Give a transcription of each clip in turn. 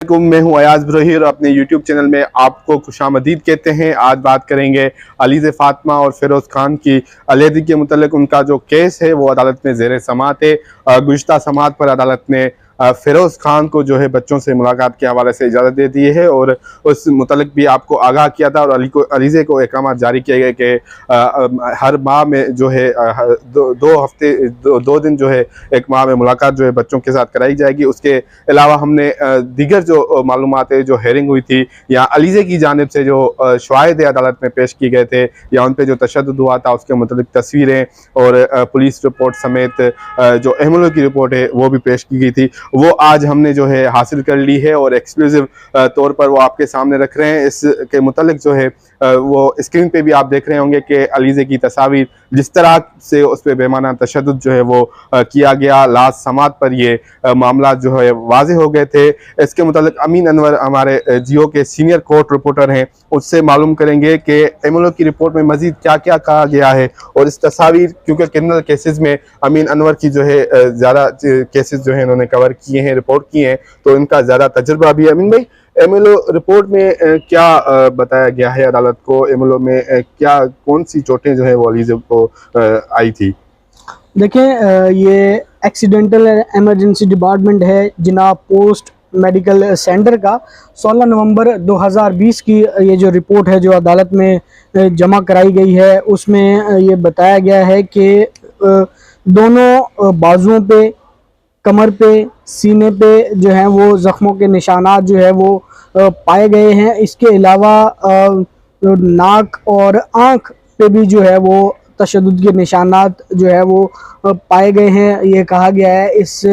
मैं हूं अयाज बरोही और अपने YouTube चैनल में आपको खुशामदीद कहते हैं। आज बात करेंगे अलीज़ फ़ातिमा और फ़िरोज़ खान की अलहदगी के मुतल्लिक़। उनका जो केस है वो अदालत में ज़ेर समाअत है। गुज़िश्ता समाअत पर अदालत ने फ़िरोज़ खान को जो है बच्चों से मुलाकात के हवाले से इजाज़त दे दी है और उस मुतल्लिक़ भी आपको आगाह किया था और अलीज़े को अहकाम जारी किए गए कि हर माह में जो है दो दिन जो है एक माह में मुलाकात जो है बच्चों के साथ कराई जाएगी। उसके अलावा हमने दीगर जो मालूमात है, जो हेयरिंग हुई थी या अलीज़े की जानिब से जो शवाहिद अदालत में पेश की गए थे या उन पर जो तशद्दुद हुआ था उसके मुताबिक तस्वीरें और पुलिस रिपोर्ट समेत जो अहमलों की रिपोर्ट है वो भी पेश की गई थी, वो आज हमने जो है हासिल कर ली है और एक्सक्लूसिव तौर पर वो आपके सामने रख रहे हैं। इसके मुतालिक जो है वो स्क्रीन पे भी आप देख रहे होंगे कि अलीज़े की तस्वीर जिस तरह से उस पर बेमाना तशद्दुद जो है वो किया गया। लास्ट समाअत पर ये मामला जो है वाज़े हो गए थे। इसके मुतालिक अमीन अनवर हमारे जियो के सीनियर कोर्ट रिपोर्टर हैं, उससे मालूम करेंगे कि एमएलओ की रिपोर्ट में मजीद क्या क्या कहा गया है और इस तस्वीर, क्योंकि क्रिमिनल केसेस में अमीन अनवर की जो है ज़्यादा केसेस जो है इन्होंने कवर किए हैं, रिपोर्ट किए हैं, तो इनका ज़्यादा तजुर्बा भी है। अमीन भाई, एमएलओ रिपोर्ट में क्या बताया गया है अदालत को? एमएलओ में क्या कौन सी चोटें जो है वो अलीज़े को आई थी? देखें, ये एक्सीडेंटल इमरजेंसी डिपार्टमेंट है जिनाब पोस्ट मेडिकल सेंटर का 16 नवंबर 2020 की ये जो रिपोर्ट है जो अदालत में जमा कराई गई है, उसमें ये बताया गया है कि दोनों बाजुओं पे, कमर पे, सीने पे जो है वो ज़ख्मों के निशानात जो है वो पाए गए हैं। इसके अलावा नाक और आँख पे भी जो है वो तशद्दुद के निशानात जो है वो पाए गए हैं। ये कहा गया है इस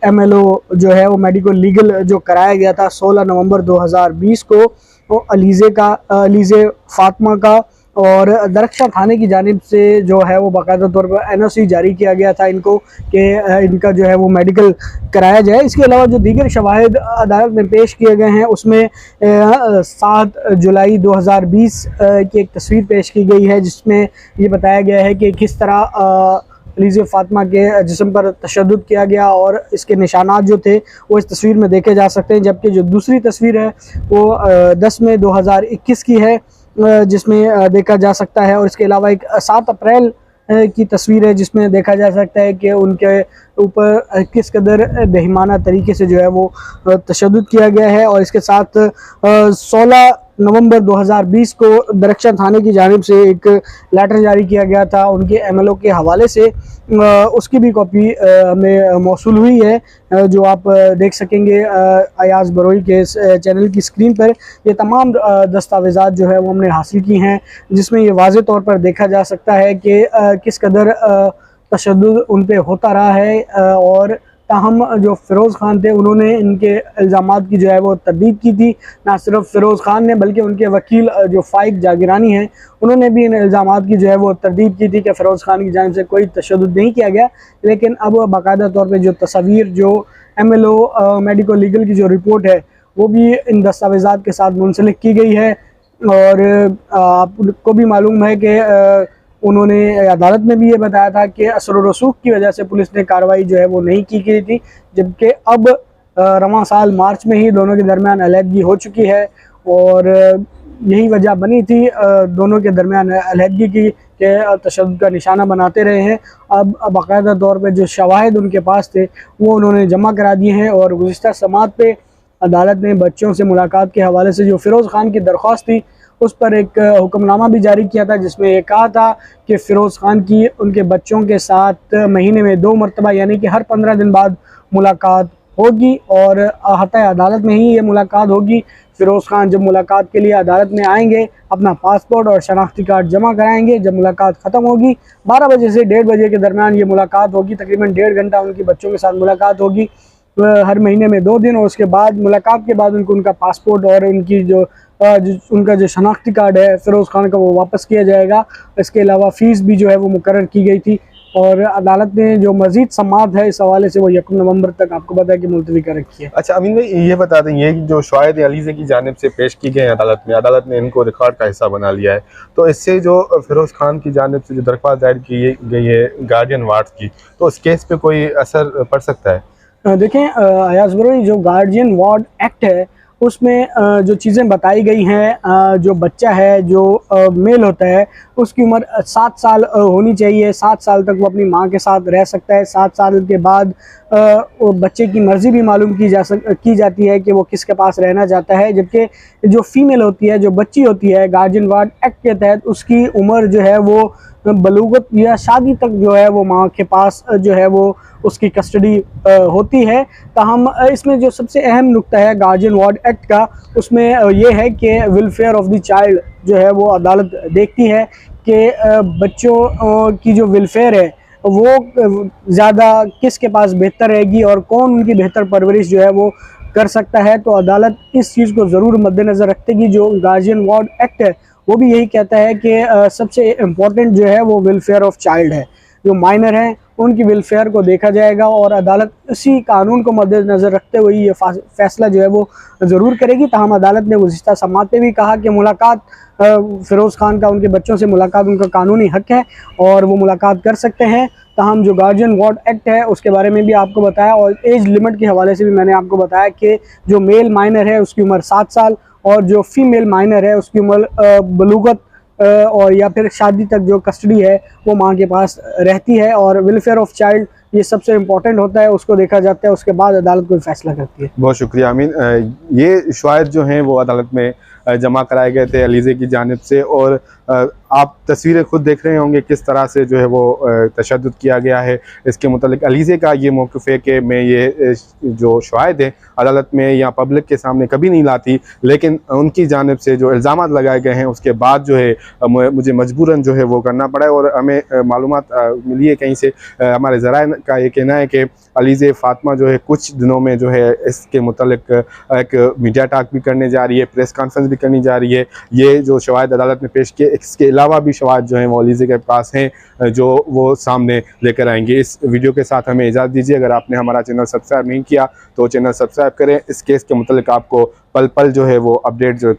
एमएलओ जो है वो मेडिकल लीगल जो कराया गया था 16 नवंबर 2020 को, वो अलीज़े फ़ातिमा का, और दरख्शा थाने की जानिब से जो है वो बाकायदा तौर पर एनओसी जारी किया गया था इनको कि इनका जो है वो मेडिकल कराया जाए। इसके अलावा जो दीगर शवाहिद अदालत में पेश किए गए हैं उसमें 7 जुलाई 2020 की एक तस्वीर पेश की गई है जिसमें ये बताया गया है कि किस तरह अलीज़े फ़ातिमा के जिस्म पर तशद्दुद किया गया और इसके निशानात जो थे वो इस तस्वीर में देखे जा सकते हैं। जबकि जो दूसरी तस्वीर है वो 10 मई 2021 की है जिसमें देखा जा सकता है, और इसके अलावा एक 7 अप्रैल की तस्वीर है जिसमें देखा जा सकता है कि उनके ऊपर किस कदर बेईमाना तरीके से जो है वो तशद्दुद किया गया है। और इसके साथ 16 नवंबर 2020 को दरख्शा थाने की जानिब से एक लेटर जारी किया गया था उनके एमएलओ के हवाले से, उसकी भी कॉपी हमें मौसूल हुई है जो आप देख सकेंगे अयाज बरोही के चैनल की स्क्रीन पर। ये तमाम दस्तावेज़ात जो है वो हमने हासिल की हैं जिसमें ये वाज़े तौर पर देखा जा सकता है कि किस कदर तशद्दुद उन पर होता रहा है। और ताहम जो फ़िरोज़ खान थे उन्होंने इनके इल्ज़ामात की जो है वो तरदीद की थी। ना सिर्फ फ़िरोज़ खान ने बल्कि उनके वकील जो फ़ाइक जागिरानी हैं उन्होंने भी इन इल्ज़ामात की जो है वो तरदीद की थी कि फ़िरोज़ खान की जानिब से कोई तशद्दुद नहीं किया गया। लेकिन अब बाकायदा तौर पर जो तस्वीर, जो एमएलओ मेडिको लीगल की जो रिपोर्ट है वो भी इन दस्तावेज़ात के साथ मुंसलिक की गई है। और आपको भी मालूम है कि उन्होंने अदालत में भी ये बताया था कि असर व रसूख की वजह से पुलिस ने कार्रवाई जो है वो नहीं की गई थी, जबकि अब रवां साल मार्च में ही दोनों के दरमियान अलहदगी हो चुकी है और यही वजह बनी थी दोनों के दरमियान अलहदगी की कि तशद्दुद का निशाना बनाते रहे हैं। अब बाकायदा तौर पर जो शवाहिद उनके पास थे वो उन्होंने जमा करा दिए हैं और गुज़िश्ता समाअत पे अदालत ने बच्चों से मुलाकात के हवाले से जो फ़िरोज़ खान की दरख्वास्त थी उस पर एक हुक्मनामा भी जारी किया था जिसमें ये कहा था कि फ़िरोज़ खान की उनके बच्चों के साथ महीने में 2 मरतबा यानी कि हर 15 दिन बाद मुलाकात होगी और अहाता अदालत में ही ये मुलाकात होगी। फ़िरोज़ खान जब मुलाकात के लिए अदालत में आएंगे अपना पासपोर्ट और शनाख्ती कार्ड जमा कराएंगे। जब मुलाकात ख़त्म होगी 12 बजे से 1:30 बजे के दरमियान ये मुलाकात होगी, तकरीबन 1.5 घंटा उनकी बच्चों के साथ मुलाकात होगी हर महीने में 2 दिन। और उसके बाद मुलाकात के बाद उनको उनका पासपोर्ट और उनकी उनका जो शनाख्ती कार्ड है फ़िरोज़ खान का वो वापस किया जाएगा। इसके अलावा फ़ीस भी जो है वो मुकर्रर की गई थी और अदालत ने जो मज़ीद समाअत है इस हवाले से वो 1 नवंबर तक आपको पता है कि मुलतवी कर रखी है। अच्छा अमीन भाई, ये बता दें ये जो शवाहिद अलीज़े की जानिब से पेश की गए अदालत में, अदालत ने इनको रिकॉर्ड का हिस्सा बना लिया है, तो इससे जो फ़िरोज़ खान की जानिब से जो दरख्वास्त दायर की गई है गार्डियन वार्ड की, तो उस केस पे कोई असर पड़ सकता है? देखें अयाज भाई, जो गार्जियन वार्ड एक्ट है उसमें जो चीज़ें बताई गई हैं, जो बच्चा है जो मेल होता है उसकी उम्र 7 साल होनी चाहिए। 7 साल तक वो अपनी माँ के साथ रह सकता है। 7 साल के बाद वो बच्चे की मर्ज़ी भी मालूम की जाती है कि वो किसके पास रहना चाहता है। जबकि जो फीमेल होती है, जो बच्ची होती है, गार्जियन वार्ड एक्ट के तहत उसकी उम्र जो है वो बलूगत या शादी तक जो है वो माँ के पास जो है वो उसकी कस्टडी होती है। ताहम इसमें जो सबसे अहम नुक्ता है गार्जियन वार्ड एक्ट का, उसमें ये है कि वेलफेयर ऑफ द चाइल्ड जो है वो अदालत देखती है कि बच्चों की जो वेलफेयर है वो ज़्यादा किसके पास बेहतर रहेगी और कौन उनकी बेहतर परवरिश जो है वो कर सकता है। तो अदालत इस चीज़ को ज़रूर मद्देनज़र रखते कि जो गार्जियन वार्ड एक्ट है वो भी यही कहता है कि सबसे इम्पोर्टेंट जो है वो वेलफेयर ऑफ चाइल्ड है। जो माइनर हैं उनकी वेलफेयर को देखा जाएगा और अदालत इसी कानून को मद्देनज़र रखते हुए ये फैसला जो है वो ज़रूर करेगी। ताहम अदालत ने गुज़िश्ता समात में भी कहा कि मुलाकात फ़िरोज़ खान का उनके बच्चों से मुलाकात उनका कानूनी हक़ है और वो मुलाकात कर सकते हैं। ताहम जो गार्जियन वार्ड एक्ट है उसके बारे में भी आपको बताया और एज लिमिट के हवाले से भी मैंने आपको बताया कि जो मेल माइनर है उसकी उम्र 7 साल और जो फीमेल माइनर है उसकी उम्र बलूगत और या फिर शादी तक जो कस्टडी है वो माँ के पास रहती है। और वेलफेयर ऑफ चाइल्ड ये सबसे इम्पोर्टेंट होता है, उसको देखा जाता है, उसके बाद अदालत कोई फैसला करती है। बहुत शुक्रिया अमीन। ये शवाहिद जो हैं वो अदालत में जमा कराए गए थे अलीज़े की जानिब से, और आप तस्वीरें खुद देख रहे होंगे किस तरह से जो है वो तशद्दुद किया गया है। इसके मुतालिक अलीज़े का ये मौक़िफ़ है कि मैं ये जो शवाहिद हैं अदालत में या पब्लिक के सामने कभी नहीं लाती, लेकिन उनकी जानिब से जो इल्ज़ामात लगाए गए हैं उसके बाद जो है मुझे मजबूरन जो है वो करना पड़ा है। और हमें मालूमात मिली है कहीं से, हमारे ज़राए का ये कहना है कि अलीज़े फ़ातिमा जो है कुछ दिनों में जो है इसके मुतालिक एक मीडिया टॉक भी करने जा रही है, प्रेस कॉन्फ्रेंस भी करनी जा रही है। ये जो शवाहिद अदालत में पेश किए, इसके अलावा भी शवाहिद जो हैं वो अलीज़े के पास हैं जो वो सामने लेकर आएंगे। इस वीडियो के साथ हमें इजाज़त दीजिए। अगर आपने हमारा चैनल सब्सक्राइब नहीं किया तो चैनल सब्सक्राइब करें। इस केस के मुतालिक आपको पल पल जो है वो अपडेट जो